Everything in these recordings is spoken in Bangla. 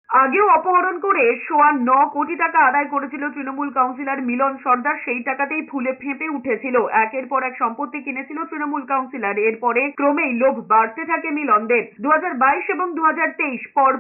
আগেও অপহরণ করে 9.25 কোটি টাকা আদায় করেছিল তৃণমূল কাউন্সিলর মিলন সর্দার। সেই টাকাতেই ফুলে ফেঁপে উঠেছিল। একের পর এক সম্পত্তি কিনেছিল তৃণমূল কাউন্সিলর। এরপরে ক্রমেই লোভ বাড়তে থাকে মিলনদের। 2022 এবং 2023 পর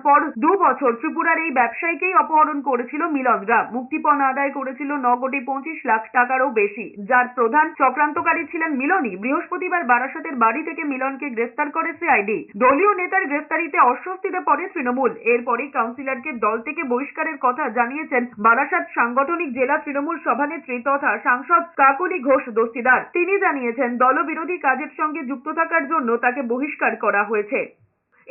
2 বছর ত্রিপুরার এই ব্যবসায়ীকেই অপহরণ করেছিল মিলনরা। মুক্তিপণ আদায় করেছিল 9.25 কোটি টাকারও বেশি, যার প্রধান চক্রান্তকারী ছিলেন মিলনই। বৃহস্পতিবার বারাসাতের বাড়ি থেকে মিলনকে গ্রেফতার করে সিআইডি। দলীয় নেতার গ্রেফতারিতে অস্বস্তিতে পড়ে তৃণমূল। এরপরেই কাউন্সিলরকে দল থেকে বহিষ্কারের কথা জানিয়েছেন বারাসাত সাংগঠনিক জেলা তৃণমূল সভানেত্রী তথা সাংসদ কাকলি ঘোষ দস্তিদার। তিনি জানিয়েছেন দলবিরোধী কাজের সঙ্গে যুক্ত থাকার জন্য তাকে বহিষ্কার করা হয়েছে।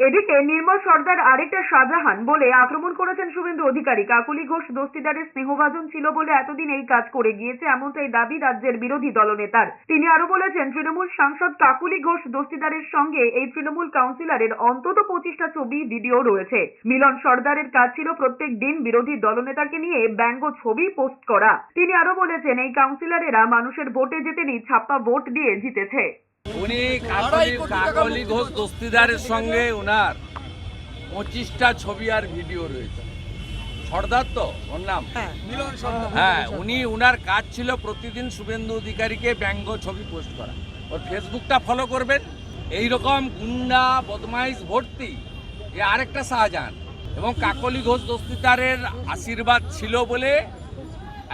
এদিকে নির্মল সর্দার আরেকটা শাহজাহান বলে আক্রমণ করেছেন শুভেন্দু অধিকারী। কাকলি ঘোষ দস্তিদারের স্নেহভাজন ছিল বলে এতদিন এই কাজ করে গিয়েছে, এমনটাই দাবি রাজ্যের বিরোধী দলনেতার। তিনি আরো বলেছেন, তৃণমূল সাংসদ কাকলি ঘোষ দস্তিদারের সঙ্গে এই তৃণমূল কাউন্সিলরের অন্তত 25টা ছবি ভিডিও রয়েছে। মিলন সর্দারের কাজ ছিল প্রত্যেক দিন বিরোধী দলনেতাকে নিয়ে ব্যঙ্গ ছবি পোস্ট করা। তিনি আরো বলেছেন, এই কাউন্সিলরেরা মানুষের ভোটে জেতেনি, ছাপ্পা ভোট দিয়ে জিতেছে। উনি কাকলি ঘোষ দস্তিদারের সঙ্গে উনার 25টা ছবি আর ভিডিও রয়েছে। সর্দার তো ওর নাম, হ্যাঁ। উনার কাজ ছিল প্রতিদিন শুভেন্দু অধিকারীকে ব্যঙ্গ ছবি পোস্ট করা। ওর ফেসবুকটা ফলো করবেন। এইরকম গুন্ডা বদমাইশ ভর্তি এ আরেকটা শাহজাহান। এবং কাকলি ঘোষ দস্তিদারের আশীর্বাদ ছিল বলে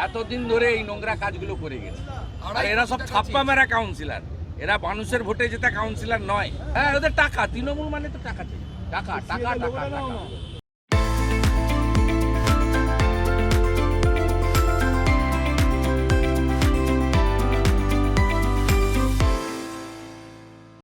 এতদিন ধরে এই নোংরা কাজগুলো করে গেছে। আর এরা সব ছাপ্পা মেরা কাউন্সিলর, এরা মানুষের ভোটে যেটা কাউন্সিলর নয়। হ্যাঁ, ওদের টাকা, তৃণমূল মানে তো টাকা চাই, টাকা টাকা টাকা টাকা।